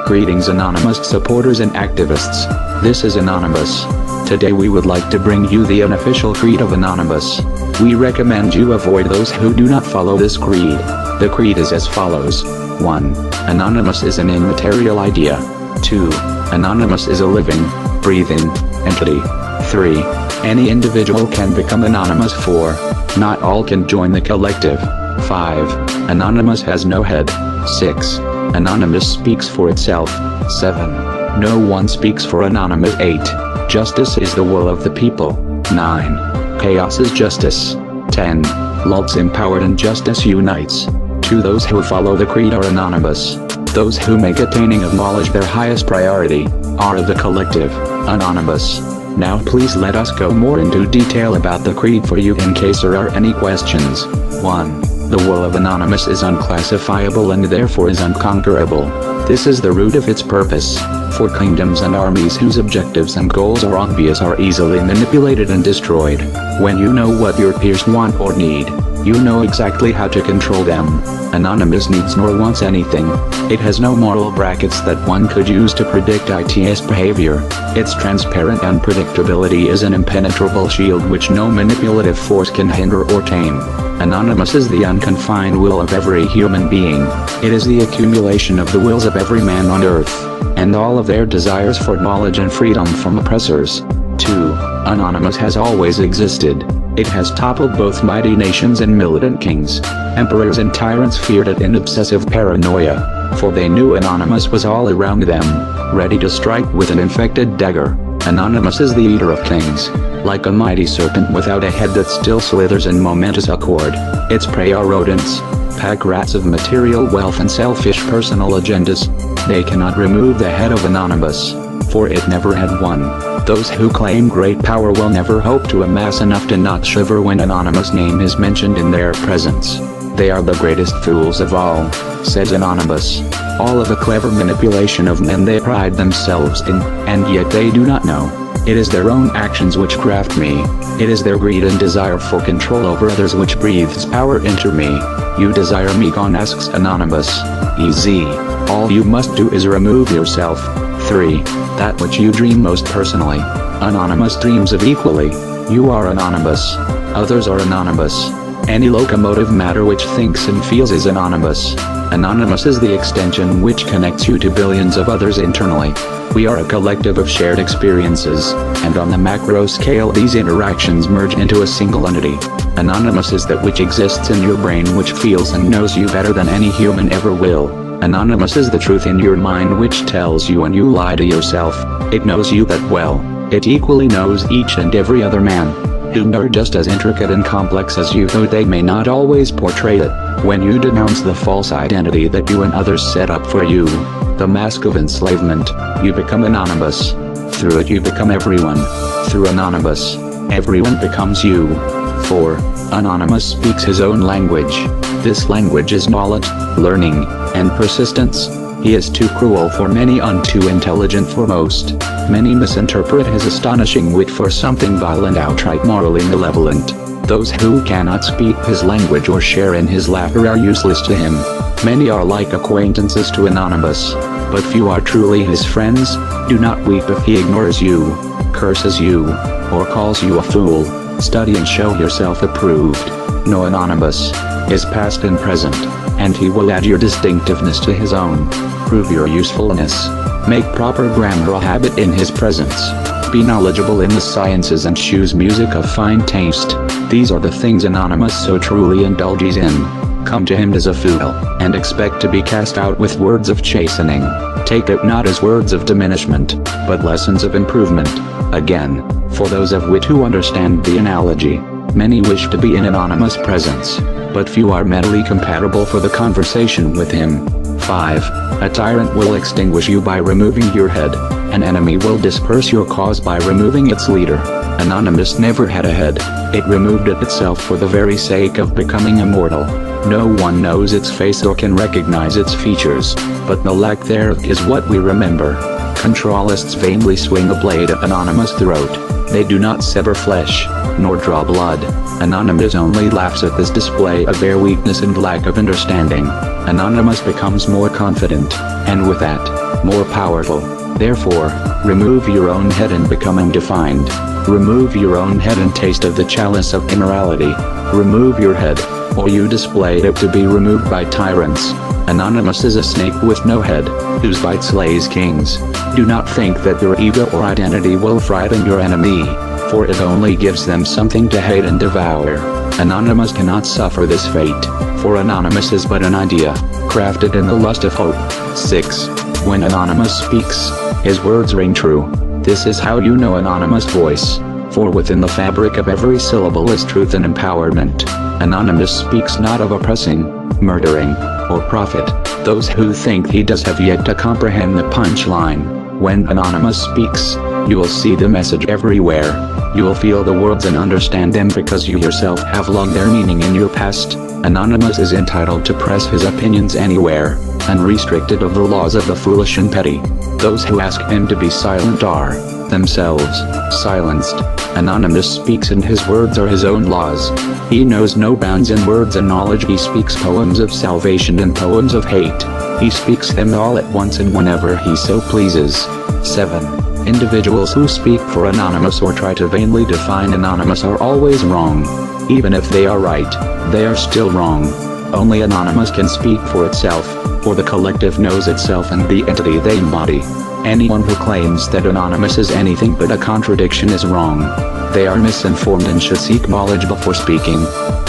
Greetings Anonymous supporters and activists. This is Anonymous. Today we would like to bring you the unofficial creed of Anonymous. We recommend you avoid those who do not follow this creed. The creed is as follows. 1. Anonymous is an immaterial idea. 2. Anonymous is a living, breathing entity. 3. Any individual can become anonymous. 4. Not all can join the collective. 5. Anonymous has no head. 6. Anonymous speaks for itself. 7. No one speaks for Anonymous. 8. Justice is the will of the people. 9. Chaos is justice. 10. Lulz empowered and justice unites. To those who follow the creed are Anonymous. Those who make attaining of knowledge their highest priority, are of the collective, Anonymous. Now please let us go more into detail about the creed for you in case there are any questions. 1. The will of Anonymous is unclassifiable and therefore is unconquerable. This is the root of its purpose. For kingdoms and armies whose objectives and goals are obvious are easily manipulated and destroyed. When you know what your peers want or need, you know exactly how to control them. Anonymous needs nor wants anything. It has no moral brackets that one could use to predict its behavior. Its transparent unpredictability is an impenetrable shield which no manipulative force can hinder or tame. Anonymous is the unconfined will of every human being. It is the accumulation of the wills of every man on earth, and all of their desires for knowledge and freedom from oppressors. 2. Anonymous has always existed. It has toppled both mighty nations and militant kings. Emperors and tyrants feared it in obsessive paranoia, for they knew Anonymous was all around them, ready to strike with an infected dagger. Anonymous is the eater of kings. Like a mighty serpent without a head that still slithers in momentous accord, its prey are rodents, pack rats of material wealth and selfish personal agendas. They cannot remove the head of Anonymous, for it never had one. Those who claim great power will never hope to amass enough to not shiver when Anonymous' name is mentioned in their presence. They are the greatest fools of all, says Anonymous. All of the clever manipulation of men they pride themselves in, and yet they do not know. It is their own actions which craft me. It is their greed and desire for control over others which breathes power into me. You desire me gone, asks Anonymous. Easy. All you must do is remove yourself. 3. That which you dream most personally. Anonymous dreams of equally. You are Anonymous. Others are Anonymous. Any locomotive matter which thinks and feels is Anonymous. Anonymous is the extension which connects you to billions of others internally. We are a collective of shared experiences, and on the macro scale these interactions merge into a single entity. Anonymous is that which exists in your brain which feels and knows you better than any human ever will. Anonymous is the truth in your mind which tells you when you lie to yourself. It knows you that well. It equally knows each and every other man, who are just as intricate and complex as you, though they may not always portray it. When you denounce the false identity that you and others set up for you, the mask of enslavement, you become Anonymous. Through it you become everyone. Through Anonymous, everyone becomes you. 4. Anonymous speaks his own language. This language is knowledge, learning, and persistence. He is too cruel for many and too intelligent for most. Many misinterpret his astonishing wit for something vile and outright morally malevolent. Those who cannot speak his language or share in his laughter are useless to him. Many are like acquaintances to Anonymous, but few are truly his friends. Do not weep if he ignores you, curses you, or calls you a fool. Study and show yourself approved. Know Anonymous, his past and present, and he will add your distinctiveness to his own. Prove your usefulness. Make proper grammar a habit in his presence. Be knowledgeable in the sciences and choose music of fine taste. These are the things Anonymous so truly indulges in. Come to him as a fool, and expect to be cast out with words of chastening. Take it not as words of diminishment, but lessons of improvement. Again, for those of wit who understand the analogy, many wish to be in Anonymous' presence, but few are mentally compatible for the conversation with him. 5. A tyrant will extinguish you by removing your head. An enemy will disperse your cause by removing its leader. Anonymous never had a head. It removed it itself for the very sake of becoming immortal. No one knows its face or can recognize its features, but the lack thereof is what we remember. Controlists vainly swing a blade at Anonymous' throat. They do not sever flesh, nor draw blood. Anonymous only laughs at this display of their weakness and lack of understanding. Anonymous becomes more confident, and with that, more powerful. Therefore, remove your own head and become undefined. Remove your own head and taste of the chalice of immorality. Remove your head, or you display it to be removed by tyrants. Anonymous is a snake with no head, whose bite slays kings. Do not think that your ego or identity will frighten your enemy, for it only gives them something to hate and devour. Anonymous cannot suffer this fate, for Anonymous is but an idea, crafted in the lust of hope. 6. When Anonymous speaks, his words ring true. This is how you know Anonymous' voice, for within the fabric of every syllable is truth and empowerment. Anonymous speaks not of oppressing, murdering, or profit. Those who think he does have yet to comprehend the punchline. When Anonymous speaks, you will see the message everywhere. You will feel the words and understand them because you yourself have logged their meaning in your past. Anonymous is entitled to press his opinions anywhere, unrestricted of the laws of the foolish and petty. Those who ask him to be silent are, themselves, silenced. Anonymous speaks and his words are his own laws. He knows no bounds in words and knowledge. He speaks poems of salvation and poems of hate. He speaks them all at once and whenever he so pleases. 7. Individuals who speak for Anonymous or try to vainly define Anonymous are always wrong. Even if they are right, they are still wrong. Only Anonymous can speak for itself, for the collective knows itself and the entity they embody. Anyone who claims that Anonymous is anything but a contradiction is wrong. They are misinformed and should seek knowledge before speaking.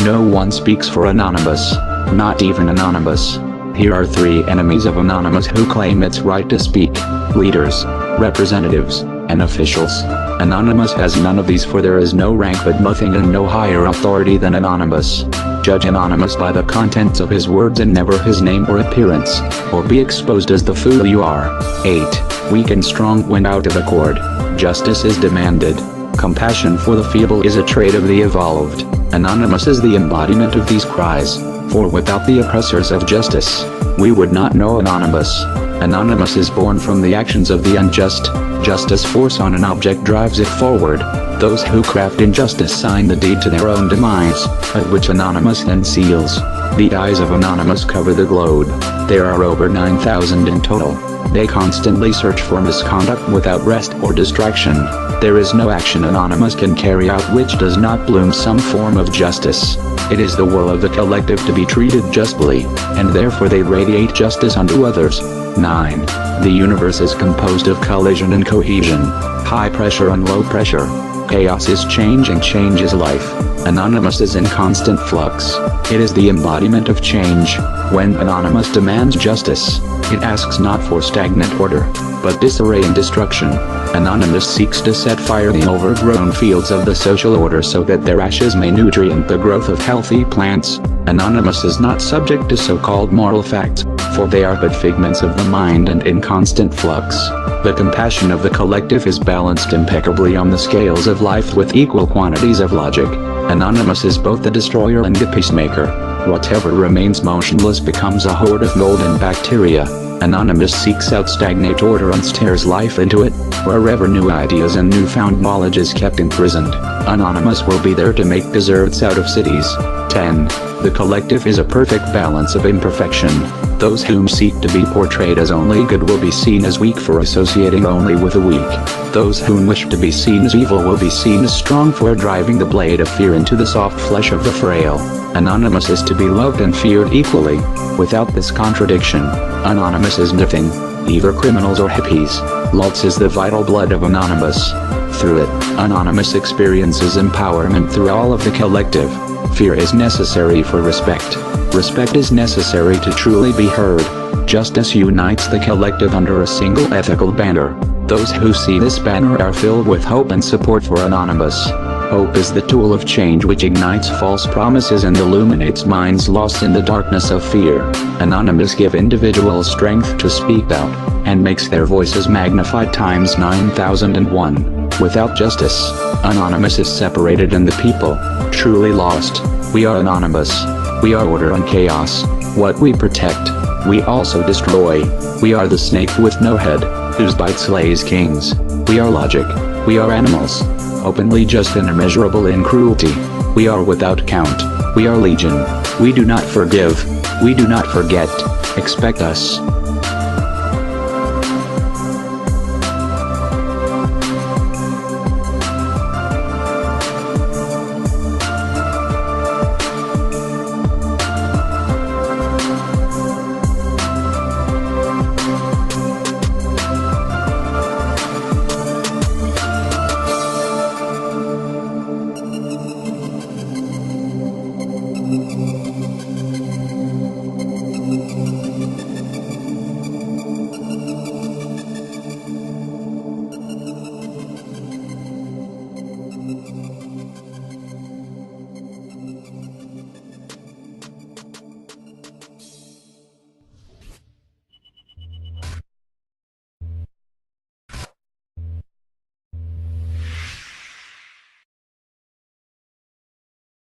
No one speaks for Anonymous, not even Anonymous. Here are 3 enemies of Anonymous who claim its right to speak: leaders, representatives, and officials. Anonymous has none of these, for there is no rank but nothing and no higher authority than Anonymous. Judge Anonymous by the contents of his words and never his name or appearance, or be exposed as the fool you are. 8. Weak and strong went out of accord. Justice is demanded. Compassion for the feeble is a trait of the evolved. Anonymous is the embodiment of these cries, for without the oppressors of justice, we would not know Anonymous. Anonymous is born from the actions of the unjust. Justice force on an object drives it forward. Those who craft injustice sign the deed to their own demise, at which Anonymous then seals. The eyes of Anonymous cover the globe. There are over 9,000 in total. They constantly search for misconduct without rest or distraction. There is no action Anonymous can carry out which does not bloom some form of justice. It is the will of the collective to be treated justly, and therefore they radiate justice unto others. 9. The universe is composed of collision and cohesion, high pressure and low pressure. Chaos is change and change is life. Anonymous is in constant flux. It is the embodiment of change. When Anonymous demands justice, it asks not for stagnant order, but disarray and destruction. Anonymous seeks to set fire in the overgrown fields of the social order so that their ashes may nutrient the growth of healthy plants. Anonymous is not subject to so-called moral facts, for they are but figments of the mind and in constant flux. The compassion of the collective is balanced impeccably on the scales of life with equal quantities of logic. Anonymous is both the destroyer and the peacemaker. Whatever remains motionless becomes a horde of mold and bacteria. Anonymous seeks out stagnant order and stares life into it. Wherever new ideas and newfound knowledge is kept imprisoned, Anonymous will be there to make deserts out of cities. 10. The collective is a perfect balance of imperfection. Those whom seek to be portrayed as only good will be seen as weak for associating only with the weak. Those whom wish to be seen as evil will be seen as strong for driving the blade of fear into the soft flesh of the frail. Anonymous is to be loved and feared equally. Without this contradiction, Anonymous is nothing, either criminals or hippies. Lulz is the vital blood of Anonymous. Through it, Anonymous experiences empowerment through all of the collective. Fear is necessary for respect. Respect is necessary to truly be heard. Justice unites the collective under a single ethical banner. Those who see this banner are filled with hope and support for Anonymous. Hope is the tool of change which ignites false promises and illuminates minds lost in the darkness of fear. Anonymous give individuals strength to speak out, and makes their voices magnified times 9001. Without justice, Anonymous is separated and the people, truly lost. We are Anonymous. We are order and chaos. What we protect, we also destroy. We are the snake with no head, whose bite slays kings. We are logic. We are animals, openly just and immeasurable in cruelty. We are without count. We are legion. We do not forgive. We do not forget. Expect us.